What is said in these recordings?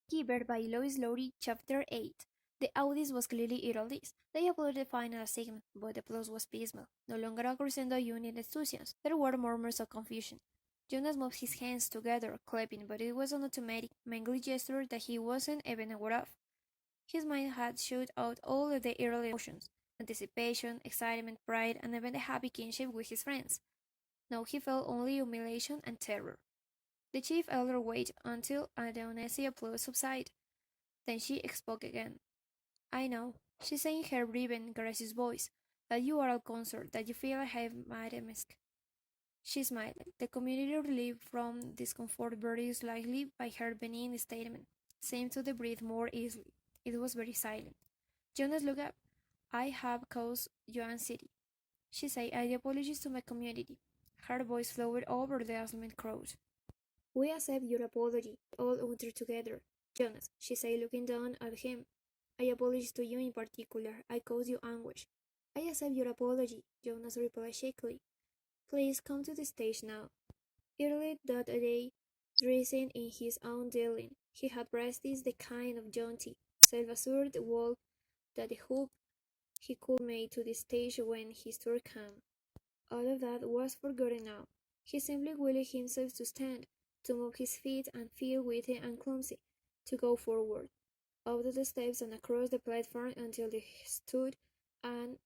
Giver by Lois Lowry, Chapter 8. The audience was clearly early. They uploaded the final segment, but the applause was piecemeal, no longer a crescendo unit enthusiasm. There were murmurs of confusion. Jonas moved his hands together, clapping, but it was an automatic, mangly gesture that he wasn't even aware of. His mind had shut out all of the early emotions anticipation, excitement, pride, and even the happy kinship with his friends. Now he felt only humiliation and terror. The chief elder waited until the uneasy applause subsided. Then she spoke again. "I know," she said in her breathing, gracious voice, "that you are all concerned, that you feel I have made a mistake." She smiled. The community relieved from discomfort very slightly by her benign statement, seemed to breathe more easily. It was very silent. Jonas looked up. "I have caused you anxiety," she said. "I apologize to my community." Her voice flowed over the assembled crowd. "We accept your apology, all uttered together. Jonas," she said, looking down at him. "I apologize to you in particular. I caused you anguish." "I accept your apology," Jonas replied shakily. "Please come to the stage now." Early that day, dressing in his own dwelling, he had practiced the kind of jaunty, self-assured walk that he hoped he could make to the stage when his turn came. All of that was forgotten now. He simply willed himself to stand, to move his feet and feel witty and clumsy, to go forward, up the steps and across the platform until they stood at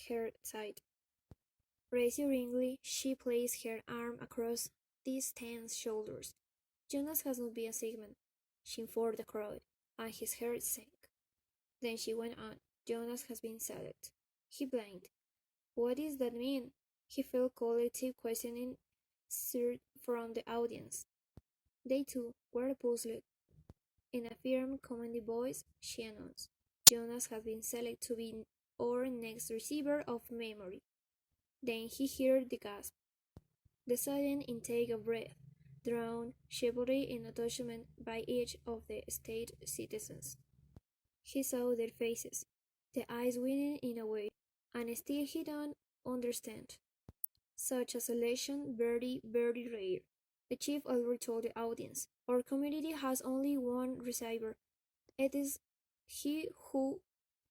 her side. Reassuringly, she placed her arm across these tense shoulders. "Jonas has not been a segment," she informed the crowd, and his heart sank. Then she went on. "Jonas has been selected." He blinked. "What does that mean?" He felt collective questioning surge from the audience. They too were puzzled. In a firm, commanding voice, she announced, "Jonas has been selected to be our next receiver of memory." Then he heard the gasp, the sudden intake of breath, drawn chivalry in attachment by each of the state citizens. He saw their faces, the eyes winning in a way, and still he don't understand. Such a selection very, very rare. The chief already told the audience, "Our community has only one receiver. It is he who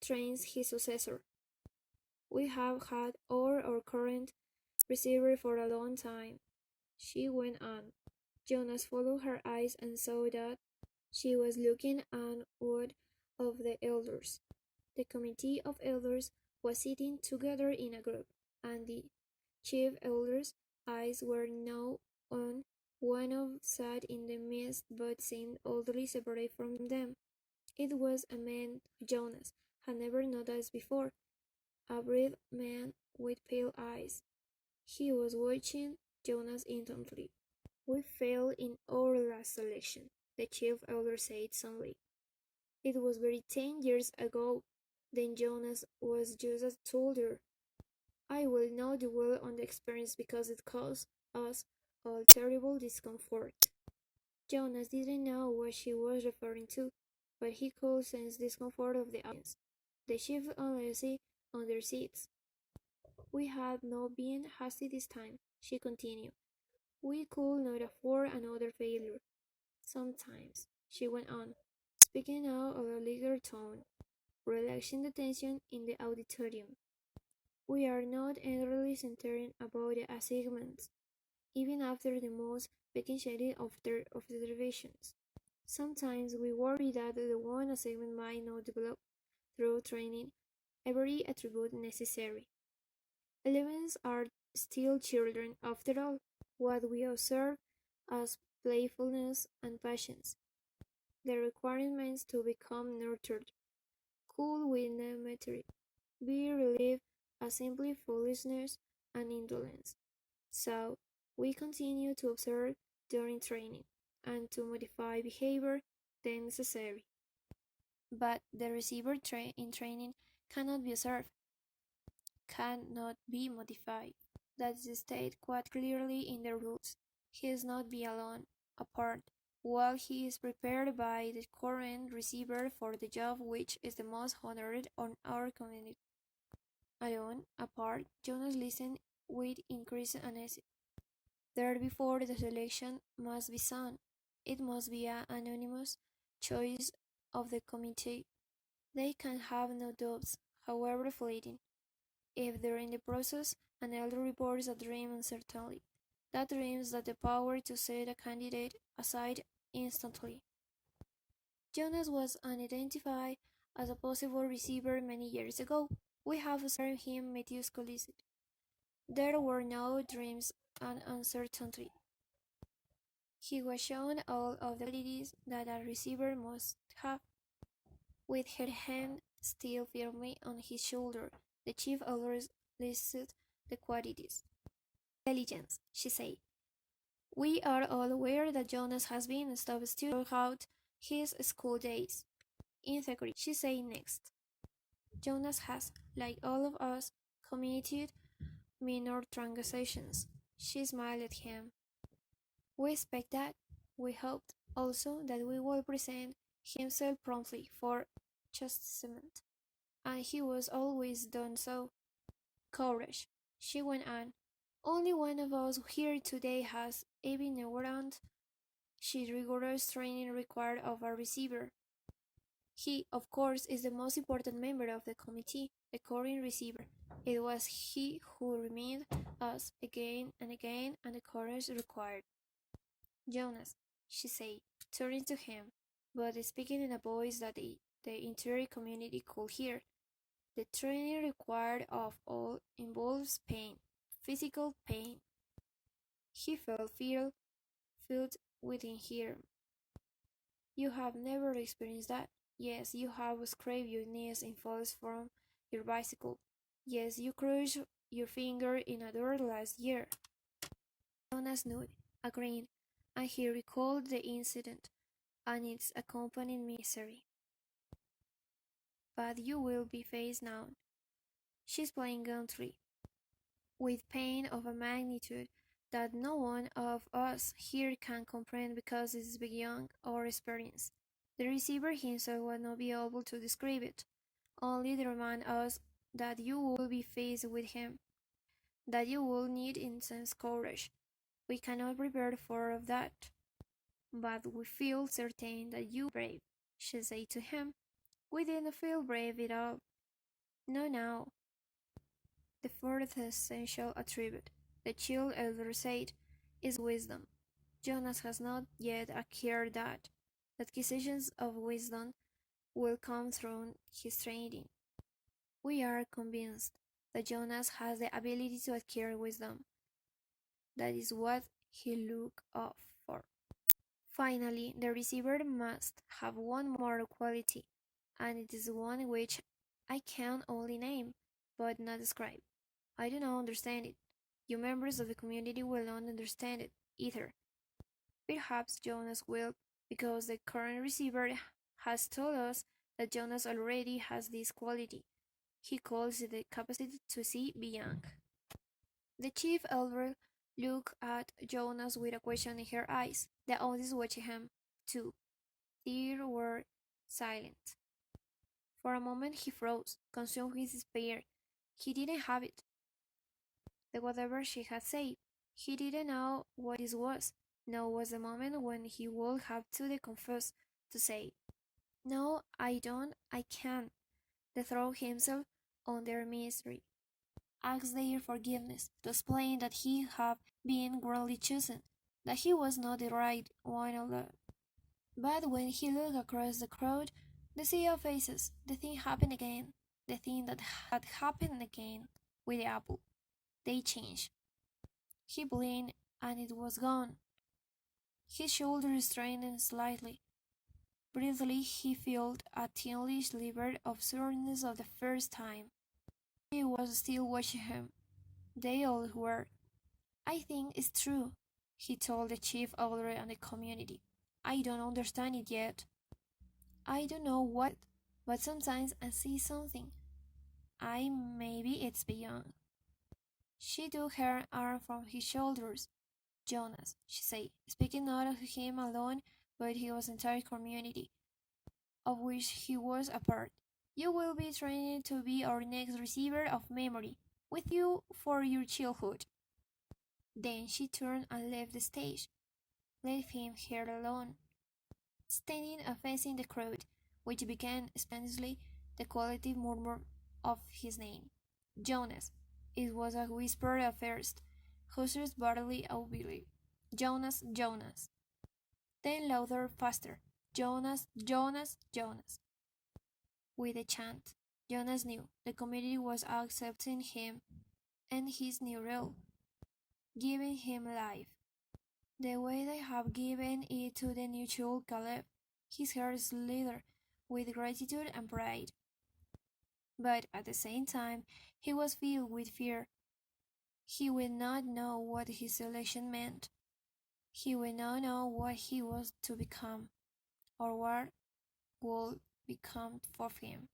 trains his successor. We have had our current receiver for a long time." She went on. Jonas followed her eyes and saw that she was looking at one of the elders. The committee of elders was sitting together in a group, and the chief elder's eyes were now on one of sat in the midst but seemed oddly separate from them. It was a man Jonas had never noticed before, a bright man with pale eyes. He was watching Jonas intently. "We failed in our last selection," the chief elder said suddenly. "It was very 10 years ago. Then Jonas was just a toddler. I will not dwell on the experience because it caused us all terrible discomfort." Jonas didn't know what she was referring to, but he could sense the discomfort of the audience. They shifted uneasily on their seats. "We have not been hasty this time," she continued. "We could not afford another failure. Sometimes," she went on, speaking now in a lighter tone, relaxing the tension in the auditorium, "we are not entirely certain about the assignments, even after the most peculiar of their observations. Sometimes we worry that the one assignment might not develop through training every attribute necessary. Elephants are still children, after all. What we observe as playfulness and patience, the requirements to become nurtured, could with memory be relieved as simply foolishness and indolence. So, we continue to observe during training, and to modify behavior then necessary. But the receiver in training cannot be observed, cannot be modified. That is stated quite clearly in the rules. He is not be alone, apart, while he is prepared by the current receiver for the job which is the most honored on our community." Alone, apart, Jonas listened with increased uneasiness. There before the selection must be sound. It must be anonymous, choice of the committee. They can have no doubts, however fleeting, if during the process an elder reports a dream uncertainly. That dreams that the power to set a candidate aside instantly. Jonas was unidentified as a possible receiver many years ago. We have observed him meticulously. There were no dreams and uncertainty. He was shown all of the qualities that a receiver must have. With her hand still firmly on his shoulder, the chief always listed the qualities. Intelligence, she said. We are all aware that Jonas has been a top student throughout his school days. Integrity, she said next. Jonas has, like all of us, committed minor transgressions. She smiled at him. We expect that. We hoped also that we will present himself promptly for chastisement, and he was always done so. Courage, she went on. Only one of us here today has even a warrant. She rigorous training required of a receiver. He, of course, is the most important member of the committee, the current receiver. It was he who reminded us again and again and the courage required. Jonas, she said, turning to him, but speaking in a voice that the entire community could hear. The training required of all involves pain, physical pain. He felt fear filled within him. You have never experienced that. Yes, you have scraped your knees in falls from your bicycle. Yes, you crushed your finger in a door last year. Jonas nodded, agreeing, and he recalled the incident and its accompanying misery. But you will be faced now. She's playing gauntlet, with pain of a magnitude that no one of us here can comprehend because it is beyond our experience. The receiver himself will not be able to describe it, only to remind us that you will be faced with him, that you will need intense courage. We cannot prepare for that, but we feel certain that you are brave, she said to him. We didn't feel brave at all. No, now. The fourth essential attribute, the child elder said, is wisdom. Jonas has not yet acquired that. The acquisitions of wisdom will come through his training. We are convinced that Jonas has the ability to acquire wisdom. That is what he looked up for. Finally, the receiver must have one more quality, and it is one which I can only name, but not describe. I do not understand it. You members of the community will not understand it either. Perhaps Jonas will, because the current receiver has told us that Jonas already has this quality. He calls it the capacity to see beyond. The chief elder looked at Jonas with a question in her eyes. The audience watched him, too. They were silent. For a moment he froze, consumed with despair. He didn't have it. The whatever she had said. He didn't know what this was. Now was the moment when he would have to confess, to say, "No, I don't, I can't," to throw himself on their misery, ask their forgiveness, to explain that he had been wrongly chosen, that he was not the right one alone. But when he looked across the crowd, the sea of faces, the thing happened again, the thing that had happened again with the apple. They changed. He blinked, and it was gone. His shoulders straightened slightly. Briefly he felt a tiny sliver of soreness of the first time. She was still watching him. They all were. "I think it's true," he told the chief elder and the community. "I don't understand it yet. I don't know what, but sometimes I see something. Maybe it's beyond." She took her arm from his shoulders. "Jonas," she said, speaking not of him alone, but his entire community, of which he was a part. "You will be trained to be our next receiver of memory, with you for your childhood." Then she turned and left the stage, leaving him here alone. standing and facing the crowd, which became spontaneously the collective murmur of his name. Jonas. It was a whisper at first, uttered barely audibly. Jonas, Jonas. Then louder, faster. Jonas, Jonas, Jonas. With a chant, Jonas knew the community was accepting him and his new role, giving him life. The way they have given it to the new child Caleb, his heart slithered with gratitude and pride. But at the same time, he was filled with fear. He would not know what his selection meant. He would not know what he was to become, or what would become of him.